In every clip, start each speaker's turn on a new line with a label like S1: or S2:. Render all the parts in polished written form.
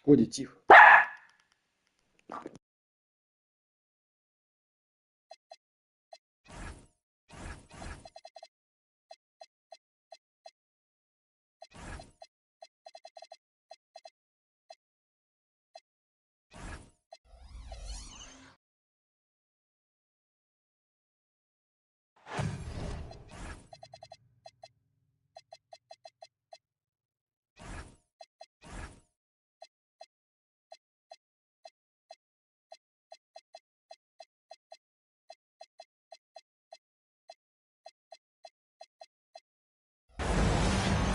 S1: шкоді тихо.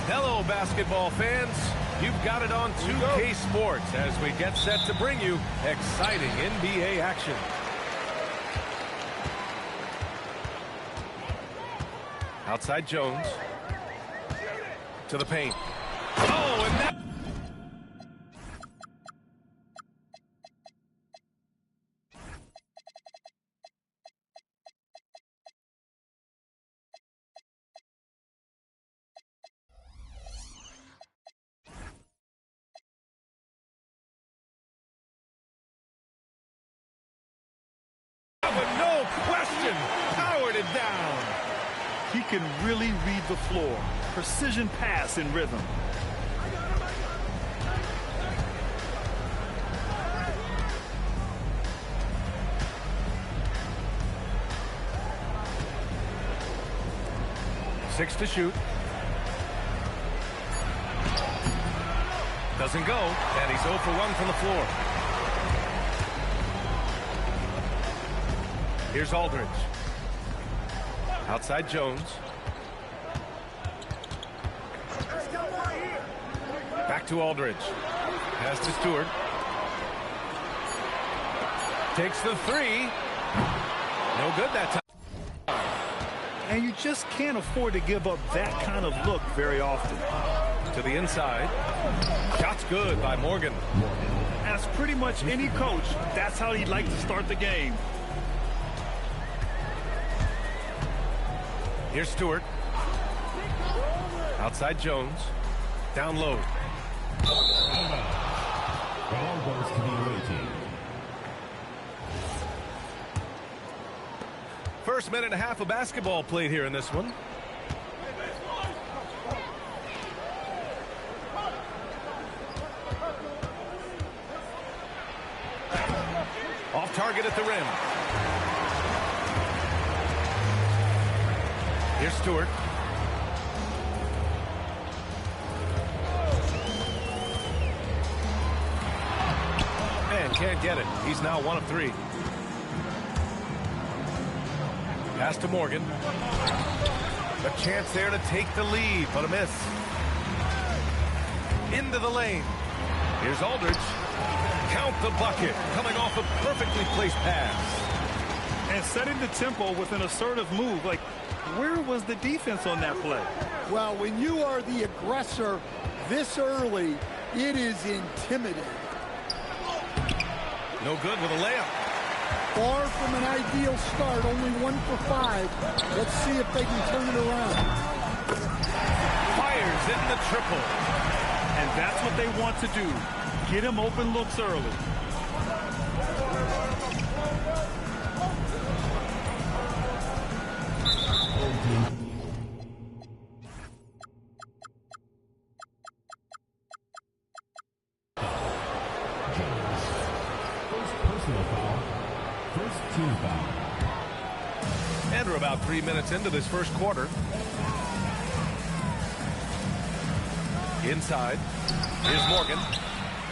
S2: Hello, basketball fans. You've got it on 2K Sports as we get set to bring you exciting NBA action. Outside Jones. To the paint. Oh, and that... With no question, powered it down.
S3: He can really read the floor. Precision pass in rhythm.
S2: Six to shoot. Doesn't go, and he's 0 for 1 from the floor. Here's Aldridge. Outside Jones. Back to Aldridge. Pass to Stewart. Takes the three. No good that time.
S3: And you just can't afford to give up that kind of look very often.
S2: To the inside. Shot's good by Morgan.
S3: As pretty much any coach, that's how he'd like to start the game.
S2: Here's Stewart. Outside Jones. Down low.
S4: Ball goes to the away team.
S2: First minute and a half of basketball played here in this one. Off target at the rim. Here's Stewart. And can't get it. He's now 1 of 3. Pass to Morgan. A chance there to take the lead, but a miss. Into the lane. Here's Aldridge. Count the bucket. Coming off a perfectly placed pass.
S3: And setting the tempo with an assertive move. Like, where was the defense on that play?
S5: Well, when you are the aggressor this early, it is intimidating.
S2: No good with a layup.
S5: Far from an ideal start, only 1 for 5. Let's see if they can turn it around.
S2: Fires in the triple.
S3: And that's what they want to do. Get him open looks early.
S2: And we're about 3 minutes into this first quarter. Inside. Here's Morgan.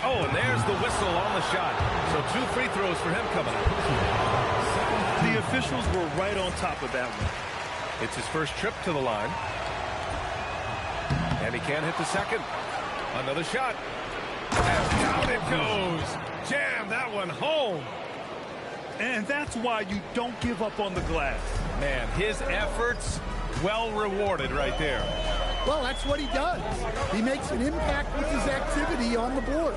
S2: Oh, and there's the whistle on the shot. So 2 free throws for him coming up.
S3: The officials were right on top of that one.
S2: It's his first trip to the line. And he can't hit the second. Another shot. And down it goes. Jam that one home.
S3: And that's why you don't give up on the glass.
S2: Man, his efforts well rewarded right there.
S5: Well, that's what he does. He makes an impact with his activity on the boards.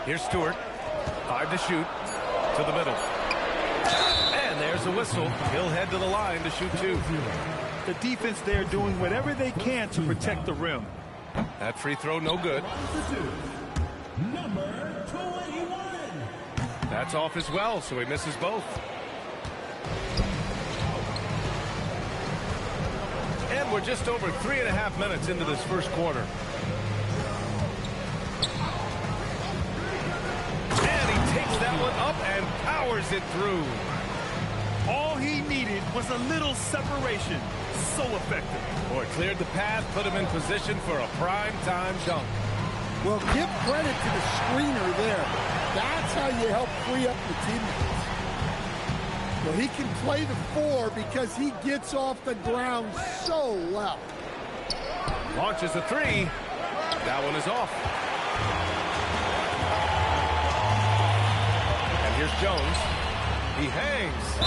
S2: Here's Stewart. 5 to shoot. To the middle. And there's a whistle. He'll head to the line to shoot 2.
S3: The defense there doing whatever they can to protect the rim.
S2: That free throw, no good.
S4: Number 21.
S2: That's off as well, so he misses both. And we're just over 3.5 minutes into this first quarter. And he takes that one up and powers it through.
S3: All he needed was a little separation. So effective.
S2: Boy, cleared the path, put him in position for a prime-time dunk.
S5: Well, give credit to the screener there. That's how you help free up your teammates. Well, he can play the 4 because he gets off the ground so well.
S2: Launches a 3. That one is off. And here's Jones. He hangs.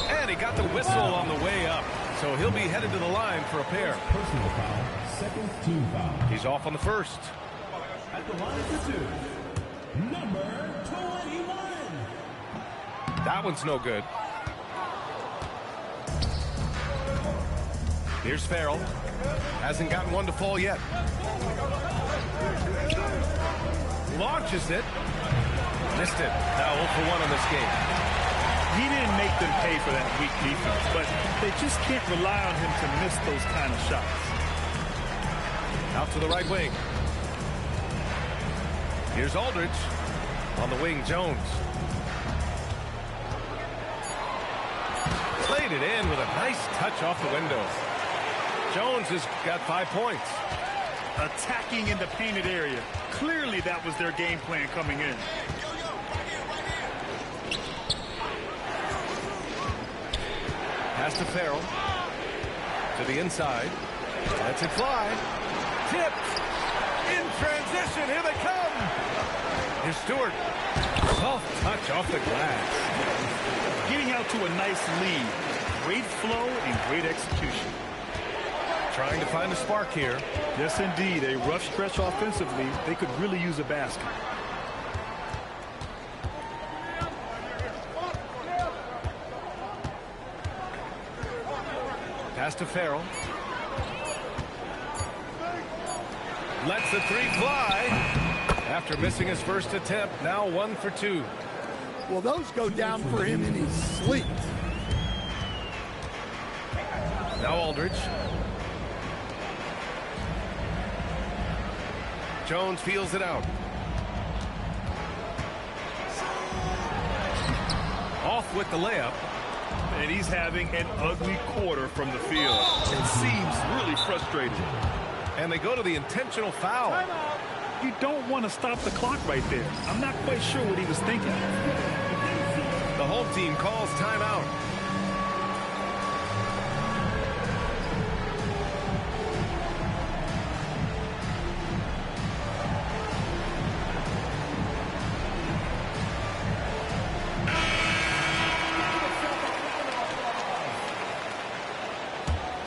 S2: And he got the whistle on the way up. So he'll be headed to the line for a pair.
S4: Personal foul, second team foul.
S2: He's off on the first.
S4: At the line for 2, number 21.
S2: That one's no good. Here's Farrell. Hasn't gotten one to fall yet. Launches it. Missed it. Now 0 for 1 in this game.
S3: He didn't make them pay for that weak defense, but they just can't rely on him to miss those kind of shots.
S2: Out to the right wing. Here's Aldridge. On the wing, Jones. Played it in with a nice touch off the window. Jones has got 5 points.
S3: Attacking in the painted area. Clearly that was their game plan coming in.
S2: Pass to Farrell. To the inside. Lets it fly. Tipped. In transition. Here they come. Here's Stewart. Soft touch off the glass.
S3: Getting out to a nice lead. Great flow and great execution.
S2: Trying to find a spark here.
S3: Yes, indeed. A rough stretch offensively. They could really use a basket.
S2: Pass to Farrell. Lets the 3 fly. After missing his first attempt, now 1 for 2.
S5: Well, those go down for him in his sleep.
S2: Now Aldridge. Jones feels it out. Off with the layup.
S3: And he's having an ugly quarter from the field. It seems really frustrating.
S2: And they go to the intentional foul.
S3: You don't want to stop the clock right there. I'm not quite sure what he was thinking.
S2: The home team calls timeout.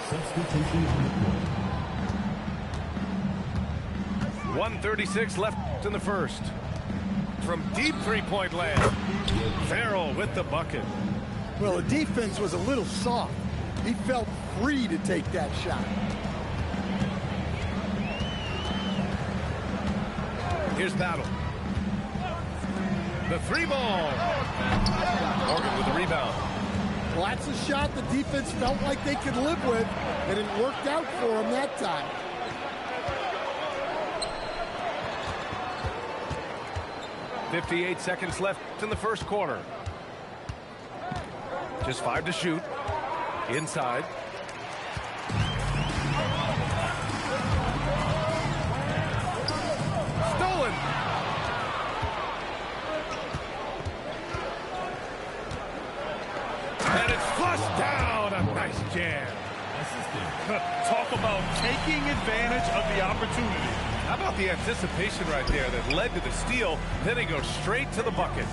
S4: Substitution on the court.
S2: 1:36 left in the first. From deep three-point land, Farrell with the bucket.
S5: Well, the defense was a little soft. He felt free to take that shot.
S2: Here's Battle. The 3 ball. Morgan with the rebound.
S5: Well, that's a shot the defense felt like they could live with, and it worked out for them that time.
S2: .58 seconds left in the first quarter. Just 5 to shoot. Inside. Stolen. And it's flushed down. A nice jam.
S3: Talk about taking advantage of the opportunity.
S2: How about the anticipation right there that led to the steal? Then he goes straight to the bucket.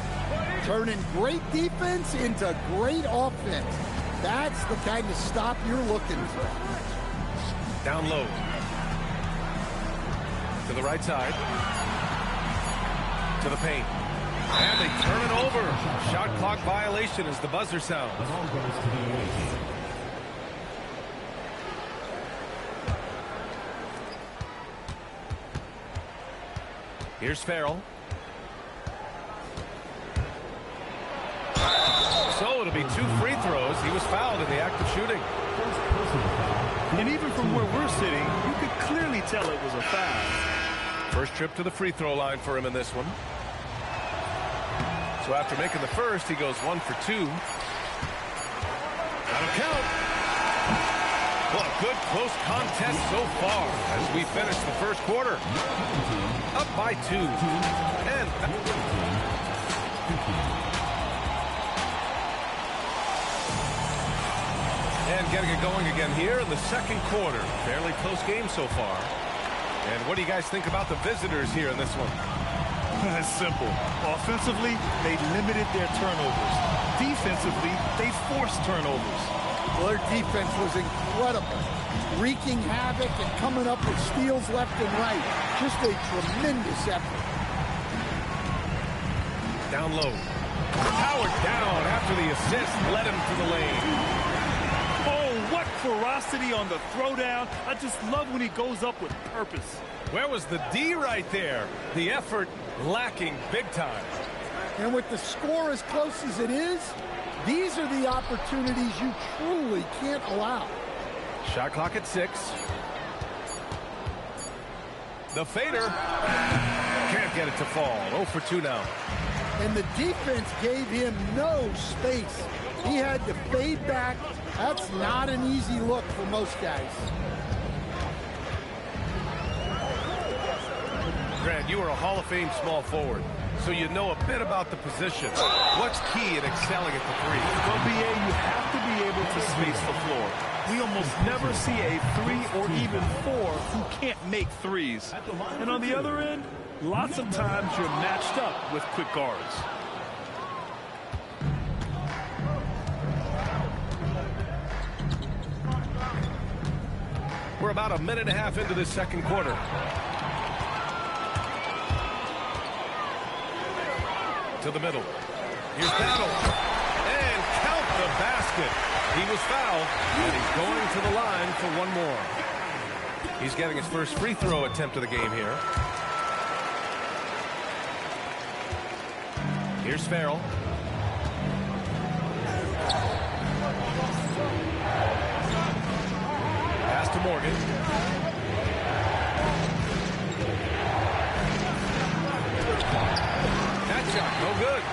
S5: Turning great defense into great offense. That's the kind of stop you're looking for.
S2: Down low. To the right side. To the paint. And they turn it over. Shot clock violation as the buzzer sounds.
S4: The ball goes to the away team.
S2: Here's Farrell. So it'll be 2 free throws. He was fouled in the act of shooting.
S3: And even from where we're sitting, you could clearly tell it was a foul.
S2: First trip to the free throw line for him in this one. So after making the first, he goes 1 for 2. That'll count. Well, a good close contest so far as we finish the first quarter. Up by 2. And getting it going again here in the second quarter. Fairly close game so far. And what do you guys think about the visitors here in this one?
S3: It's simple. Offensively, they limited their turnovers. Defensively, they forced turnovers.
S5: Well, their defense was incredible, wreaking havoc and coming up with steals left and right. Just a tremendous effort.
S2: Down low. Powered down after the assist led him to the lane.
S3: Oh, what ferocity on the throwdown. I just love when he goes up with purpose.
S2: Where was the D right there? The effort lacking big time.
S5: And with the score as close as it is, these are the opportunities you truly can't allow.
S2: Shot clock at 6. The fader. Can't get it to fall. 0 for 2 now.
S5: And the defense gave him no space. He had to fade back. That's not an easy look for most guys.
S2: Grant, you are a Hall of Fame small forward, so you know a bit about the position. What's key in excelling at the 3?
S3: Well, BA, you have to be able to space the floor. We almost never see a 3 or even 4 who can't make threes. And on the other end, lots of times you're matched up with quick guards.
S2: We're about a minute and a half into this second quarter. To the middle. Here's Battle. And count the basket. He was fouled, and he's going to the line for one more. He's getting his first free throw attempt of the game here. Here's Farrell. Pass to Morgan. That shot, no good.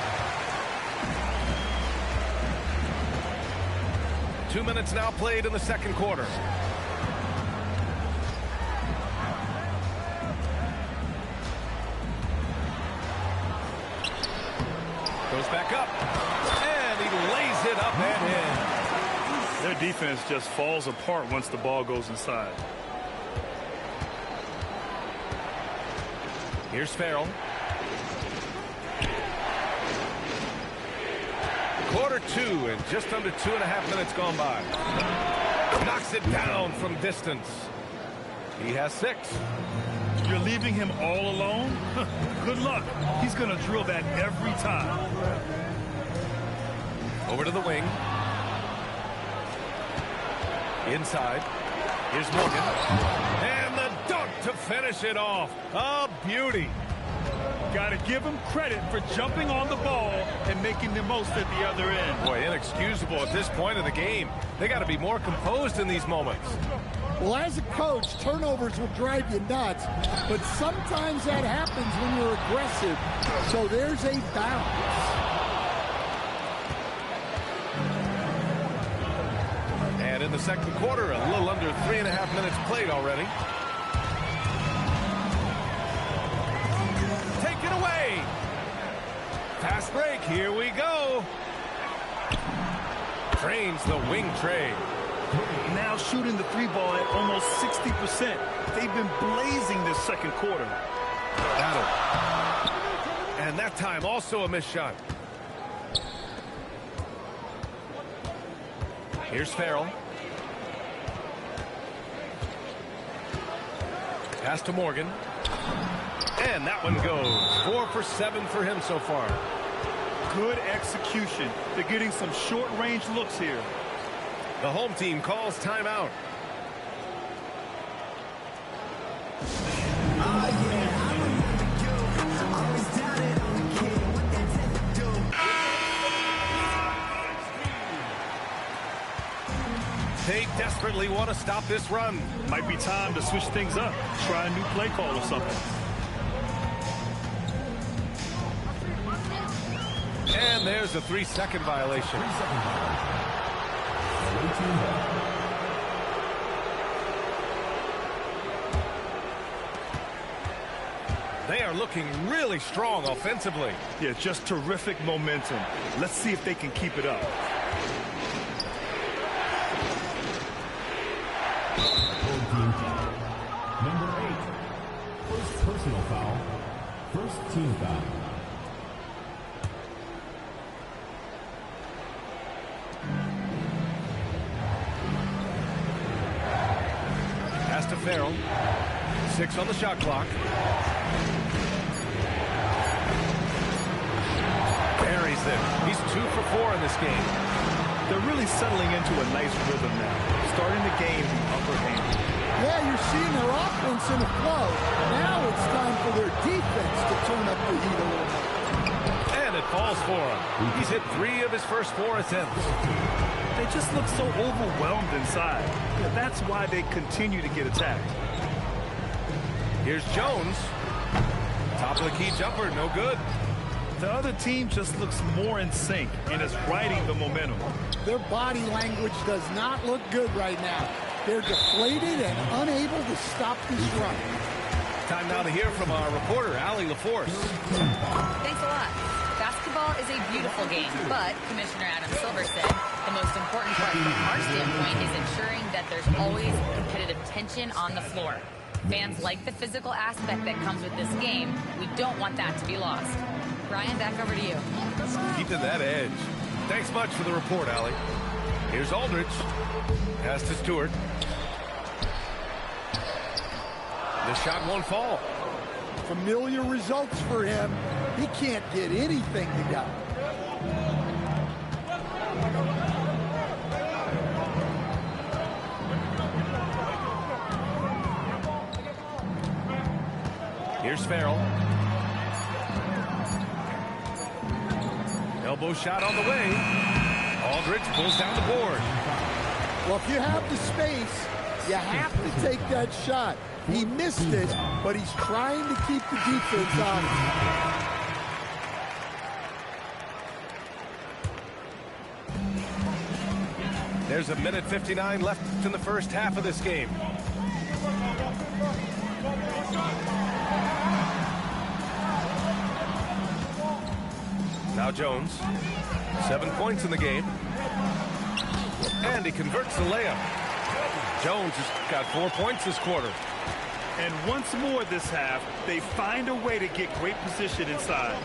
S2: 2 minutes now played in the second quarter. Goes back up. And he lays it up and in.
S3: Their defense just falls apart once the ball goes inside.
S2: Here's Farrell. Quarter 2 and just under 2.5 minutes gone by. Knocks it down from distance. He has 6.
S3: You're leaving him all alone? Good luck. He's going to drill that every time.
S2: Over to the wing. Inside. Here's Morgan. And the dunk to finish it off. A beauty.
S3: Got to give him credit for jumping on the ball and making the most at the other end.
S2: Boy, inexcusable at this point of the game. They got to be more composed in these moments.
S5: Well, as a coach, turnovers will drive you nuts, but sometimes that happens when you're aggressive. So there's a balance.
S2: And in the second quarter, a little under 3.5 minutes played already. Take it away. Fast break. Here we go. Trains the wing trade.
S3: Now shooting the 3 ball at almost 60%. They've been blazing this second quarter.
S2: Battle. And that time also a missed shot. Here's Farrell. Pass to Morgan. And that one goes. 4 for 7 for him so far.
S3: Good execution. They're getting some short-range looks here.
S2: The home team calls timeout. They desperately want to stop this run.
S3: Might be time to switch things up. Try a new play call or something.
S2: And there's a 3-second violation. They are looking really strong offensively.
S3: Yeah, just terrific momentum. Let's see if they can keep it up.
S4: Number 8. First personal foul. First team foul.
S2: Pass to Farrell. 6 on the shot clock. Buries it. He's 2 for 4 in this game.
S3: They're really settling into a nice rhythm now. Starting the game the upper hand.
S5: Yeah, you're seeing their offense in a flow. Now it's time for their defense to turn up the heat a little bit.
S2: And it falls for him. He's hit 3 of his first 4 attempts.
S3: They just look so overwhelmed inside. Yeah, that's why they continue to get attacked.
S2: Here's Jones. Top of the key jumper, no good.
S3: The other team just looks more in sync and is riding the momentum.
S5: Their body language does not look good right now. They're deflated and unable to stop this run.
S2: Time now to hear from our reporter, Allie LaForce.
S1: Thanks a lot. Basketball is a beautiful game, but Commissioner Adam Silver said the most important part from our standpoint is ensuring that there's always competitive tension on the floor. Fans like the physical aspect that comes with this game. We don't want that to be lost. Ryan, back over to you.
S2: Keeping that edge. Thanks much for the report, Allie. Here's Aldridge. Pass to Stewart. The shot won't fall.
S5: Familiar results for him. He can't get anything together.
S2: Here's Farrell. Elbow shot on the way. Aldridge pulls down the board.
S5: Well, if you have the space, you have to take that shot. He missed it, but he's trying to keep the defense on him.
S2: There's a minute 59 left in the first half of this game. Now Jones, 7 points in the game. And he converts the layup. Jones has got 4 points this quarter.
S3: And once more this half, they find a way to get great position inside.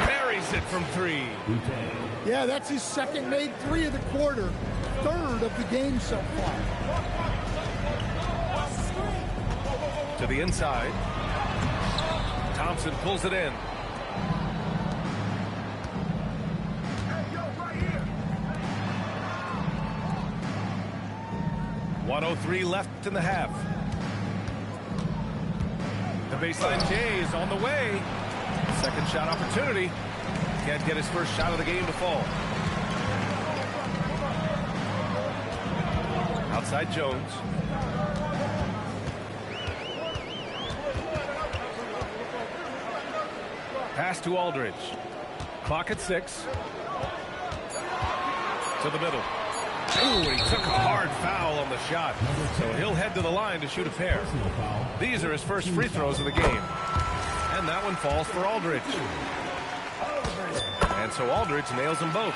S2: Buries it from 3.
S5: Yeah, that's his second made 3 of the quarter. Third of the game so far.
S2: To the inside. Thompson pulls it in. .103 left in the half. The baseline J is on the way. Second shot opportunity. Can't get his first shot of the game to fall. Outside Jones. Pass to Aldridge. Clock at 6. To the middle. Ooh, he took a hard foul on the shot. So he'll head to the line to shoot a pair. These are his first free throws of the game. And that one falls for Aldridge. And so Aldridge nails them both.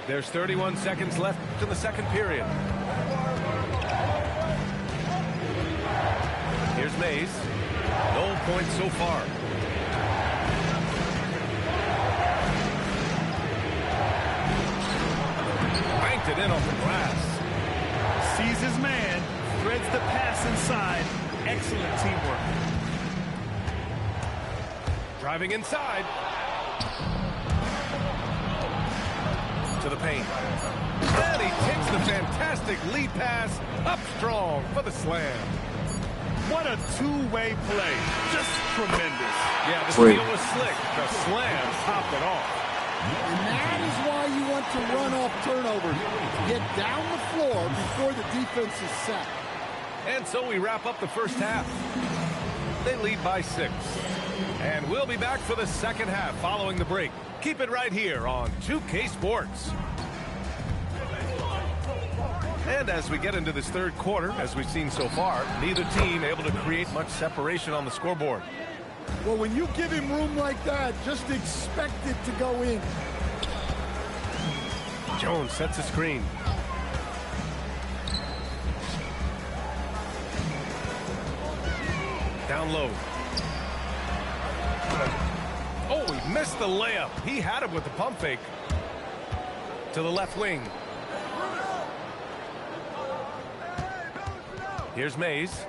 S2: There's 31 seconds left in the second period. Here's Mays. No points so far. Banked it in off the glass.
S3: Sees his man, threads the pass inside. Excellent teamwork.
S2: Driving inside. To the paint. And he takes the fantastic lead pass up strong for the slam.
S3: What a two-way play. Just tremendous.
S2: Yeah, the steal was slick. The slam topped it off.
S5: And that is why you want to run off turnovers. Get down the floor before the defense is set.
S2: And so we wrap up the first half. They lead by 6. And we'll be back for the second half following the break. Keep it right here on 2K Sports. And as we get into this third quarter, as we've seen so far, neither team able to create much separation on the scoreboard.
S5: Well, when you give him room like that, just expect it to go in.
S2: Jones sets a screen. Down low. Oh, he missed the layup. He had it with the pump fake. To the left wing. Here's Mays.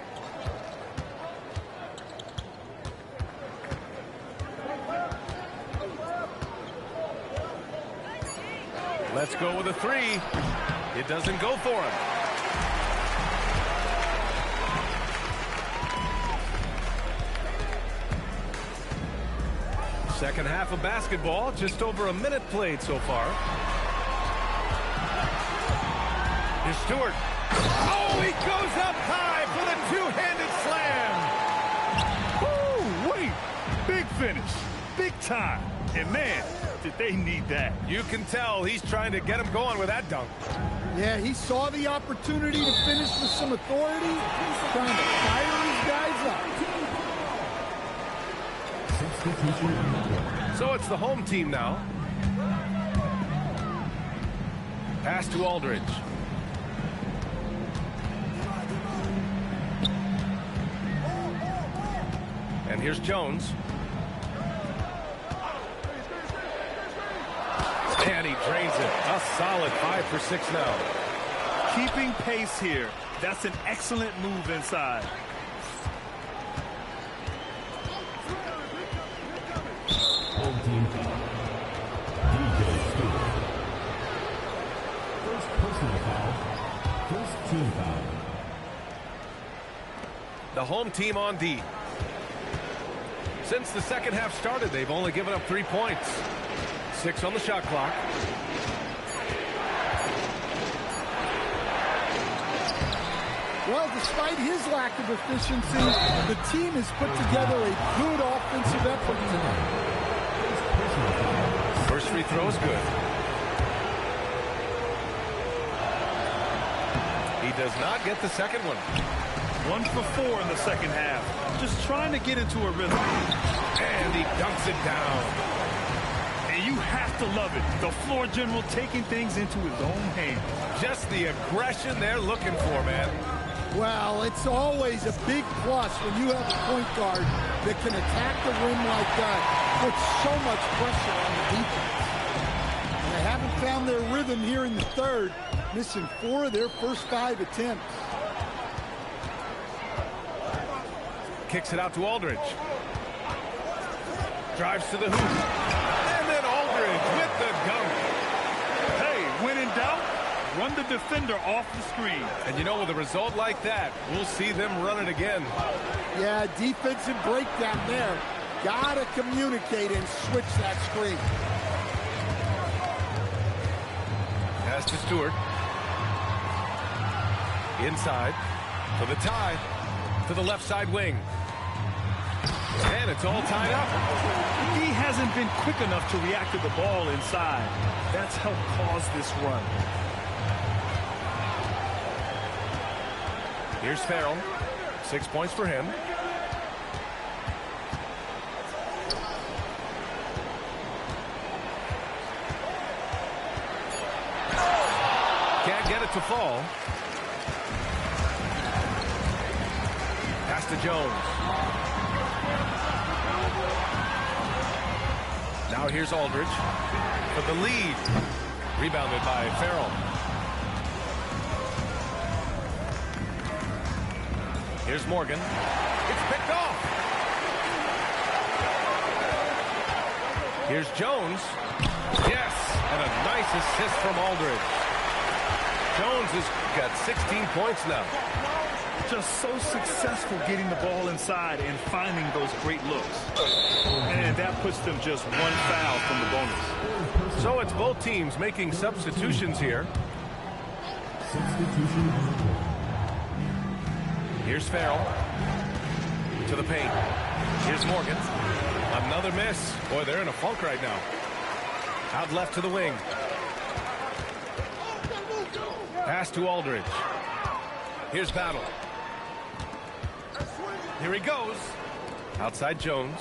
S2: Let's go with a 3. It doesn't go for him. Second half of basketball, just over a minute played so far. Here's Stewart. Oh, he goes up high for the two-handed slam.
S3: Woo, wait. Big finish. Big time. And man, did they need that.
S2: You can tell he's trying to get him going with that dunk.
S5: Yeah, he saw the opportunity to finish with some authority. He's trying to fire these guys up.
S2: So it's the home team now. Pass to Aldridge. And here's Jones. And he drains it. A solid 5 for 6 now.
S3: Keeping pace here. That's an excellent move inside.
S4: Home team foul. DJ Stewart. First personal foul. First team foul.
S2: The home team on D. Since the second half started, they've only given up 3 points. 6 on the shot clock.
S5: Well, despite his lack of efficiency, the team has put together a good offensive effort tonight.
S2: First free throw is good. He does not get the second one.
S3: 1 for 4 in the second half. Just trying to get into a rhythm.
S2: And he dunks it down.
S3: And you have to love it. The floor general taking things into his own hands.
S2: Just the aggression they're looking for, man.
S5: Well, it's always a big plus when you have a point guard that can attack the rim like that, put so much pressure on the defense. And they haven't found their rhythm here in the third, missing 4 of their first 5 attempts.
S2: Kicks it out to Aldridge. Drives to the hoop. And then Aldridge with the dunk.
S3: Hey, when in doubt, run the defender off the screen.
S2: And you know, with a result like that, we'll see them run it again.
S5: Yeah, defensive breakdown there. Gotta communicate and switch that screen.
S2: Pass to Stewart. Inside for the tie. To the left side wing. And it's all tied up.
S3: He hasn't been quick enough to react to the ball inside. That's helped cause this run.
S2: Here's Farrell. 6 points for him. Can't get it to fall. Pass to Jones. Now here's Aldridge for the lead. Rebounded by Farrell. Here's Morgan. It's picked off. Here's Jones. Yes, and a nice assist from Aldridge. Jones has got 16 points now.
S3: Just so successful getting the ball inside and finding those great looks. And that puts them just one foul from the bonus.
S2: So it's both teams making substitutions here. Here's Farrell. To the paint. Here's Morgan. Another miss. Boy, they're in a funk right now. Out left to the wing. Pass to Aldridge. Here's Battle. Here he goes. Outside Jones.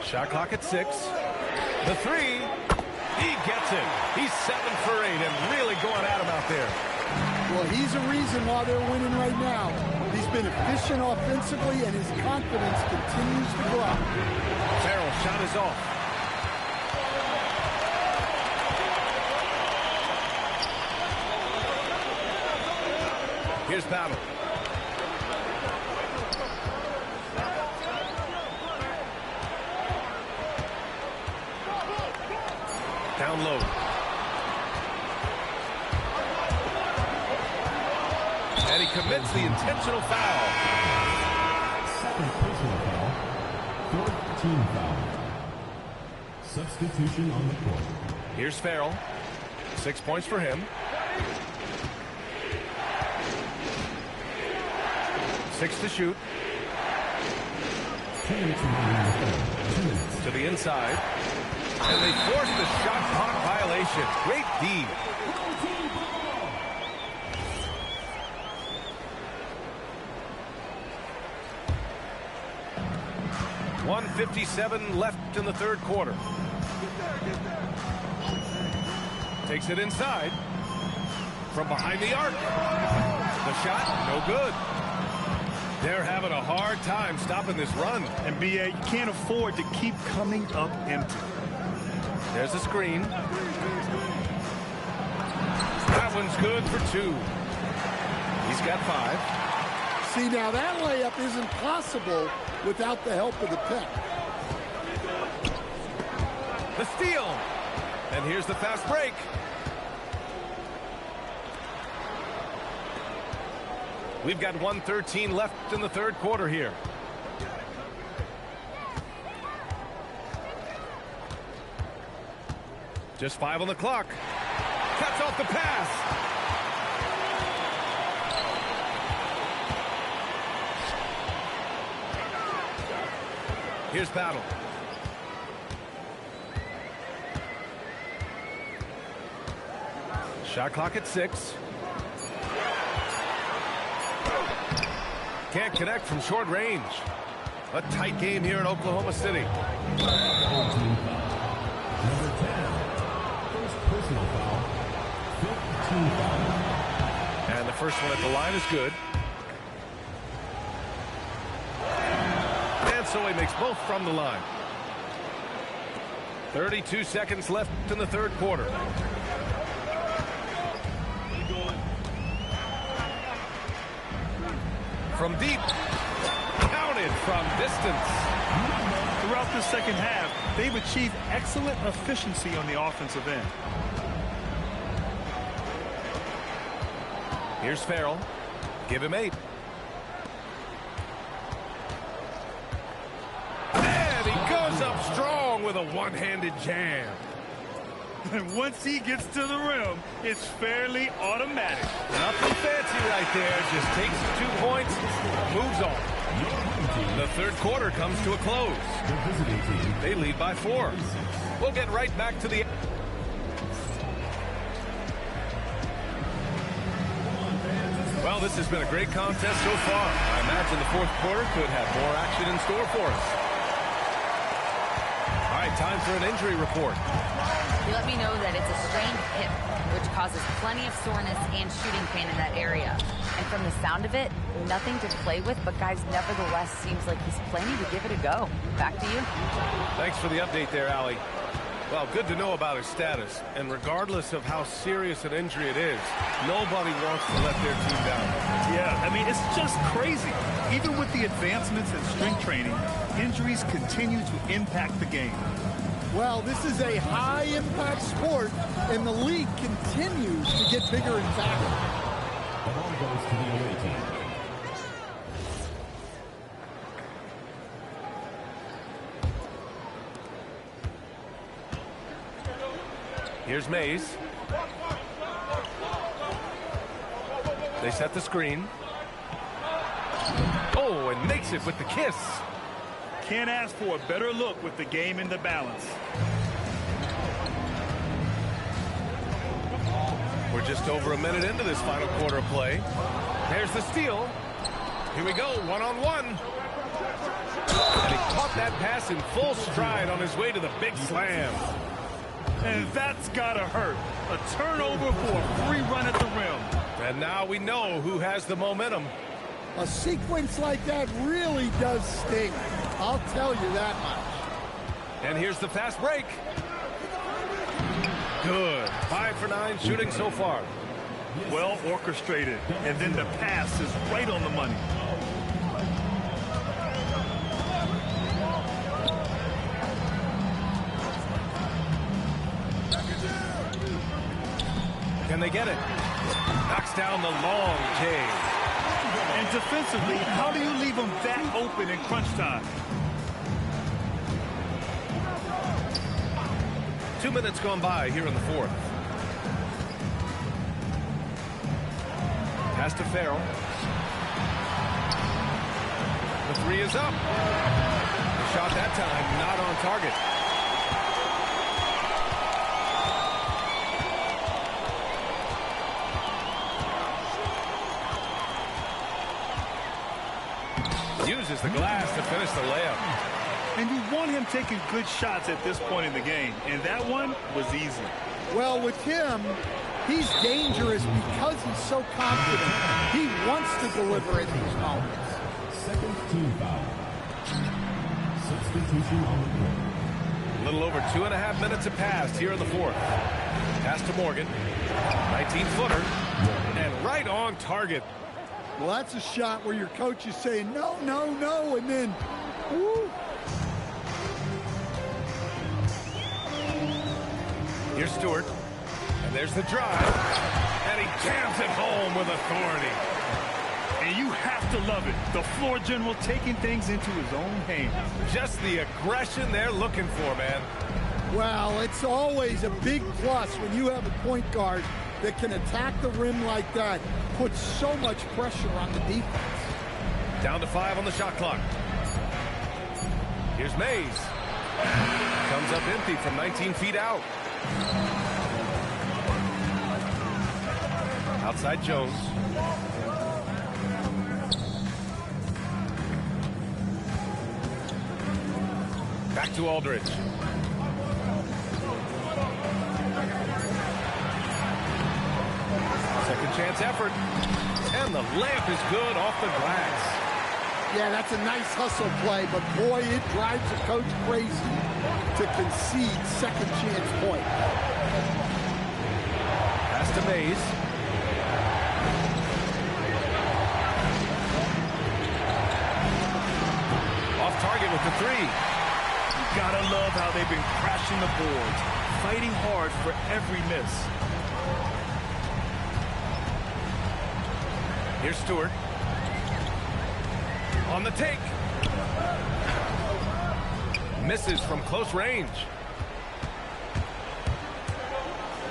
S2: Shot clock at 6. The three. He gets it. He's 7 for 8 and really going at him out there.
S5: Well, he's a reason why they're winning right now. He's been efficient offensively, and his confidence continues to grow.
S2: Farrell shot is off. Here's Battle. Down low. And he commits the intentional foul.
S4: Second personal foul. Fourth team foul. Substitution on the court.
S2: Here's Farrell. 6 points for him. 6 to shoot. To the inside. And they force the shot clock violation. Great D. .157 left in the third quarter. Takes it inside. From behind the arc. The shot, no good. They're having a hard time stopping this run.
S3: And BA, you can't afford to keep coming up empty.
S2: There's a screen. That one's good for 2. He's got 5.
S5: See, now that layup isn't possible without the help of the pick.
S2: The steal. And here's the fast break. We've got 1:13 left in the third quarter here. Just 5 on the clock. Cuts off the pass. Here's Battle. Shot clock at 6. Can't connect from short range. A tight game here in Oklahoma City.
S4: Number 10. First personal foul. Fifth team foul.
S2: And the first one at the line is good. And so he makes both from the line. 32 seconds left in the third quarter. From deep. Counted from distance.
S3: Throughout the second half, they've achieved excellent efficiency on the offensive end.
S2: Here's Farrell. Give him 8. And he goes up strong with a one-handed jam.
S3: And once he gets to the rim, it's fairly automatic.
S2: Nothing fancy right there. Just takes 2 points, moves on. The third quarter comes to a close. They lead by 4. We'll get right back to the... Well, this has been a great contest so far. I imagine the fourth quarter could have more action in store for us. All right, time for an injury report.
S1: He let me know that it's a strained hip, which causes plenty of soreness and shooting pain in that area. And from the sound of it, nothing to play with, but guys, nevertheless, seems like he's planning to give it a go. Back to you.
S2: Thanks for the update there, Allie. Well, good to know about his status. And regardless of how serious an injury it is, nobody wants to let their team down.
S3: Yeah, I mean, it's just crazy. Even with the advancements in strength training, injuries continue to impact the game.
S5: Well, this is a high-impact sport, and the league continues to get bigger and faster.
S4: The ball goes to the away team.
S2: Here's Mays. They set the screen. Oh, and makes it with the kiss.
S3: Can't ask for a better look with the game in the balance.
S2: We're just over a minute into this final quarter of play. There's the steal. Here we go, one-on-one. And he caught that pass in full stride on his way to the big slam.
S3: And that's gotta hurt. A turnover for a free run at the rim.
S2: And now we know who has the momentum.
S5: A sequence like that really does sting. I'll tell you that much.
S2: And here's the fast break. Good. 5 for 9 shooting so far.
S3: Well orchestrated. And then the pass is right on the money.
S2: Can they get it? Knocks down the long J.
S3: And defensively, how do you leave them that open in crunch time?
S2: 2 minutes gone by here in the fourth. Pass to Farrell. The three is up. The shot that time not on target. Uses the glass to finish the layup.
S3: And you want him taking good shots at this point in the game. And that one was easy.
S5: Well, with him, he's dangerous because he's so confident. He wants to deliver in these moments.
S4: Second team foul. Substitution on the court.
S2: A little over 2.5 minutes have passed here in the fourth. Pass to Morgan. 19-footer. And right on target.
S5: Well, that's a shot where your coach is saying, no, no, no, and then, woo.
S2: Here's Stewart. And there's the drive. And he jams it home with authority.
S3: And you have to love it. The floor general taking things into his own hands.
S2: Just the aggression they're looking for, man.
S5: Well, it's always a big plus when you have a point guard that can attack the rim like that, puts so much pressure on the defense.
S2: Down to 5 on the shot clock. Here's Mays. Comes up empty from 19 feet out. Outside Jones. Back to Aldridge. Second chance effort. And the layup is good off the glass.
S5: Yeah, that's a nice hustle play, but boy, it drives a coach crazy to concede second chance point.
S2: Pass to Mays. Off target with the three.
S3: You gotta love how they've been crashing the boards, fighting hard for every miss.
S2: Here's Stewart. On the take. Misses from close range.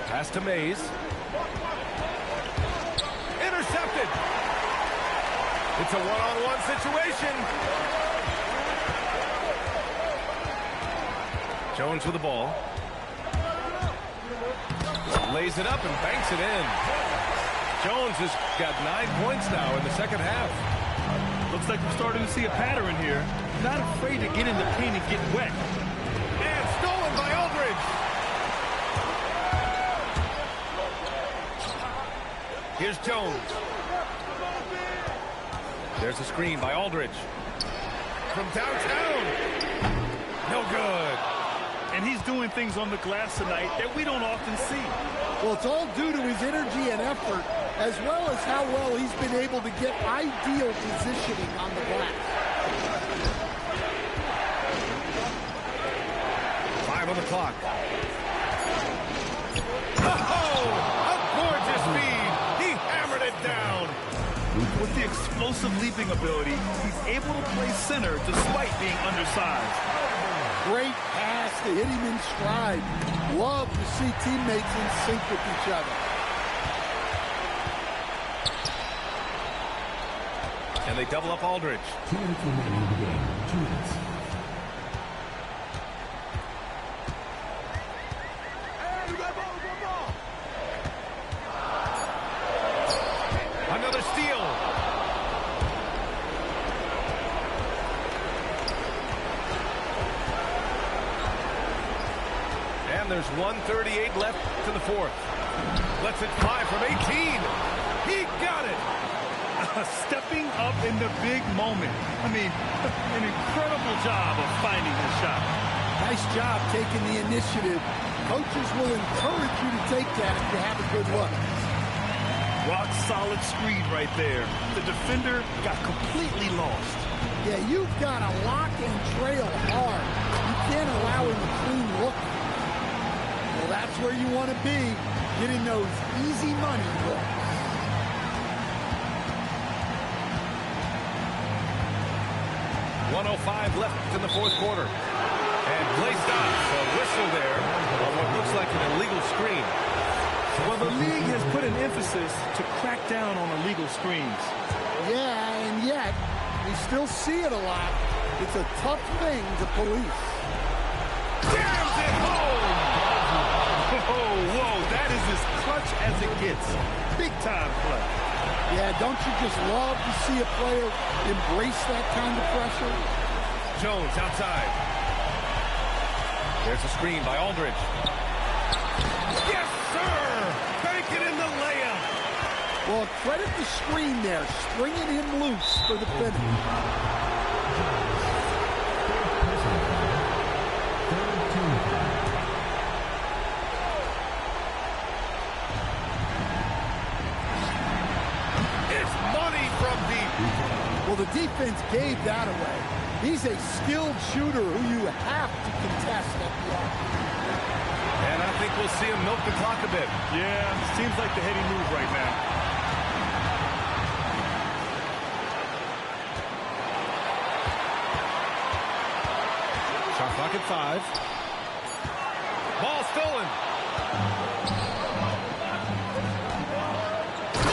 S2: Pass to Mays. Intercepted. It's a one-on-one situation. Jones with the ball. Lays it up and banks it in. Jones has got 9 points now in the second half.
S3: Looks like we're starting to see a pattern here. Not afraid to get in the paint and get wet.
S2: And stolen by Aldridge. Here's Jones. There's a screen by Aldridge. From downtown. No good.
S3: And he's doing things on the glass tonight that we don't often see.
S5: Well, it's all due to his energy and effort, as well as how well he's been able to get ideal positioning on the glass.
S2: 5 on the clock. Oh, a gorgeous feed. He hammered it down.
S3: With the explosive leaping ability, he's able to play center despite being undersized.
S5: Great pass to hit him in stride. Love to see teammates in sync with each other.
S2: And they double up Aldridge.
S4: 2 minutes remaining in the game. 2 minutes.
S2: Another steal. And there's 1:38 left to the fourth. Lets it fly from 18. He got it.
S3: Stepping up in the big moment. I mean, an incredible job of finding his shot.
S5: Nice job taking the initiative. Coaches will encourage you to take that if you have a good look.
S3: Rock solid screen right there. The defender got completely lost.
S5: Yeah, you've got to lock and trail hard. You can't allow him a clean look. Well, that's where you want to be, getting those easy money looks.
S2: .105 left in the fourth quarter. And play stops. A whistle there on what looks like an illegal screen.
S3: Well, the league has put an emphasis to crack down on illegal screens.
S5: Yeah, and yet, we still see it a lot. It's a tough thing to police.
S2: Jams it home!
S3: Whoa, that is as clutch as it gets. Big time play.
S5: Yeah, don't you just love to see a player embrace that kind of pressure?
S2: Jones outside. There's a screen by Aldridge. Yes, sir! Bank it in the layup.
S5: Well, credit the screen there, stringing him loose for the finish. Well, the defense gave that away. He's a skilled shooter who you have to contest at the arc.
S2: And I think we'll see him milk the clock a bit.
S3: Yeah, seems like the heady move right now.
S2: Shot clock at 5. Ball stolen.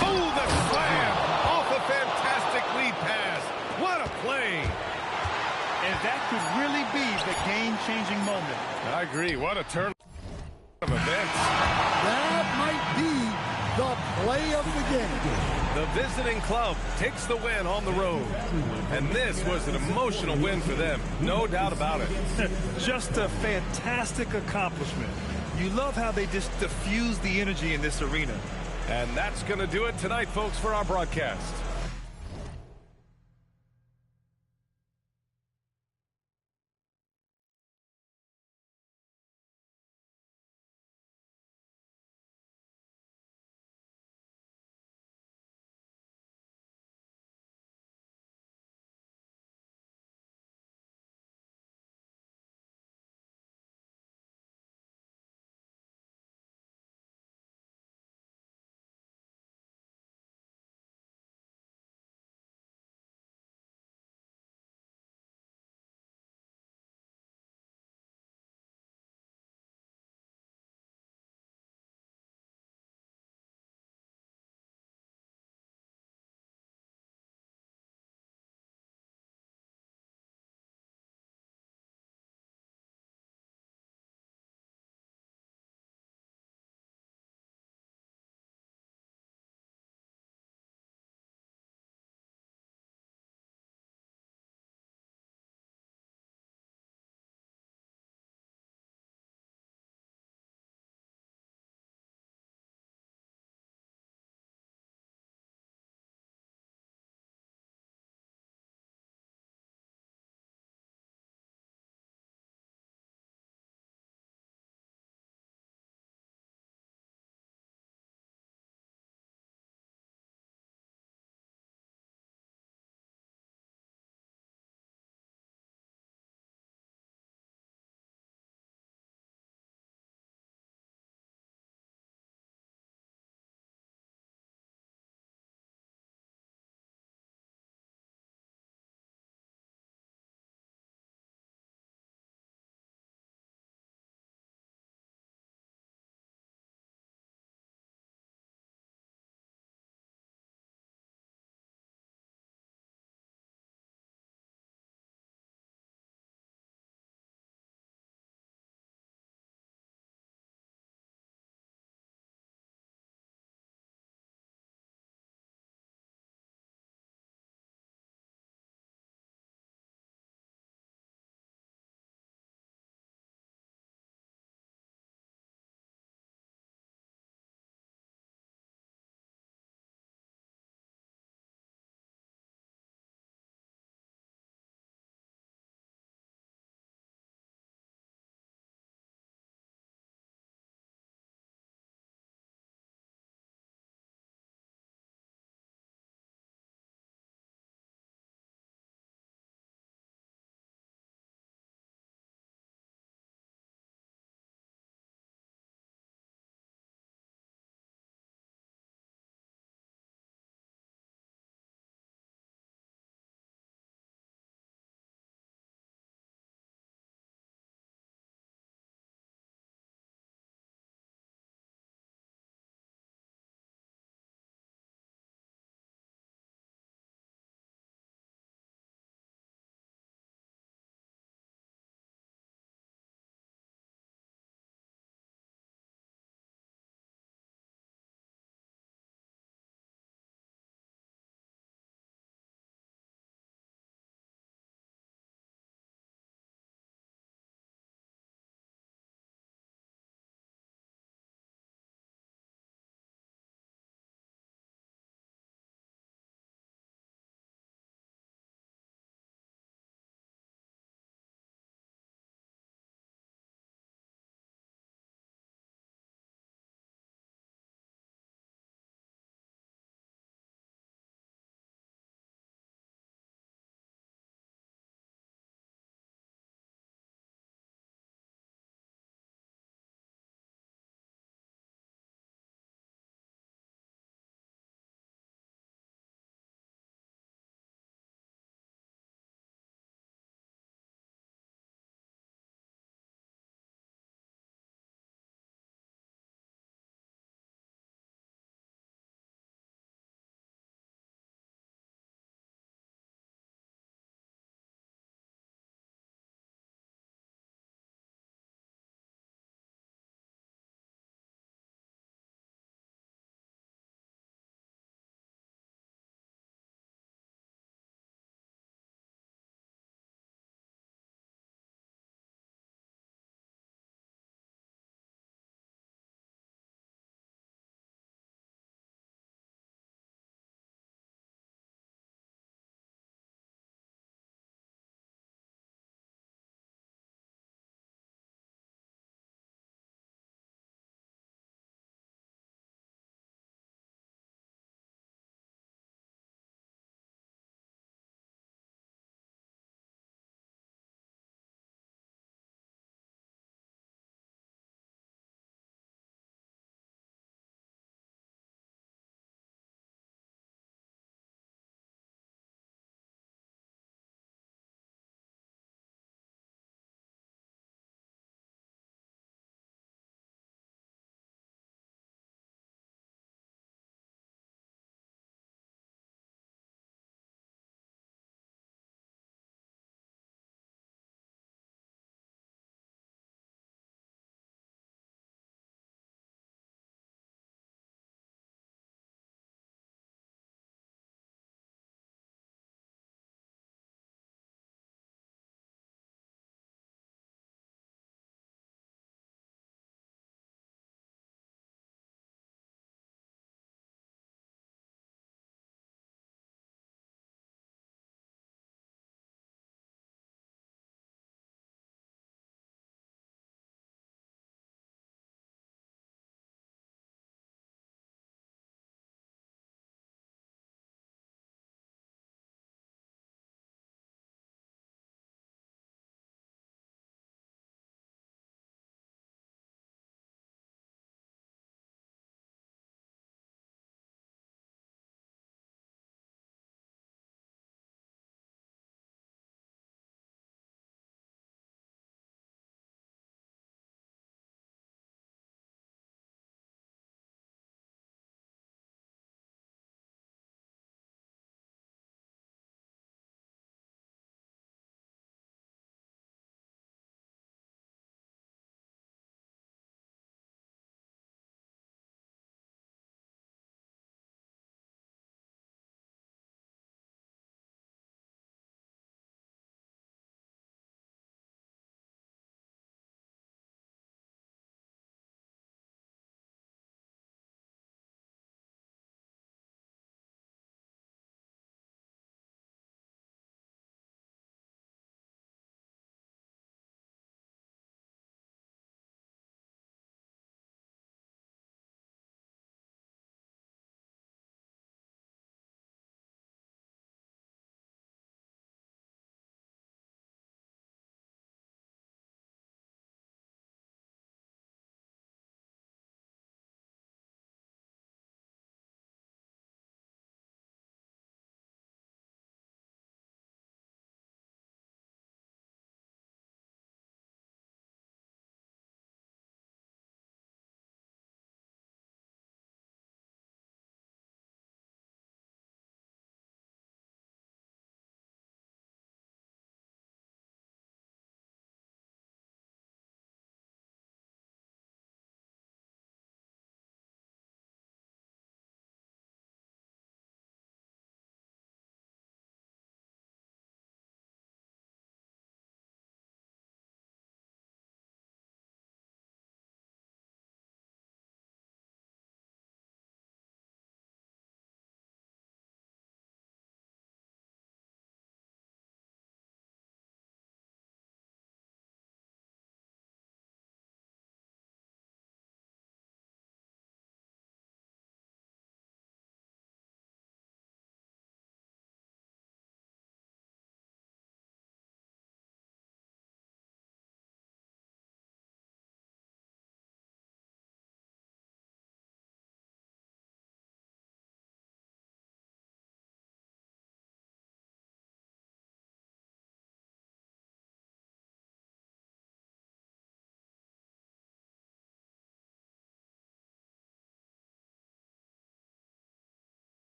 S2: Oh, the slam off a fantastic lead pass. What a play.
S3: And that could really be the game-changing moment.
S2: I agree. What a turn of events.
S5: That might be the play of the game.
S2: The visiting club takes the win on the road. And this was an emotional win for them. No doubt about it.
S3: Just a fantastic accomplishment. You love how they just diffuse the energy in this arena.
S2: And that's going to do it tonight, folks, for our broadcast.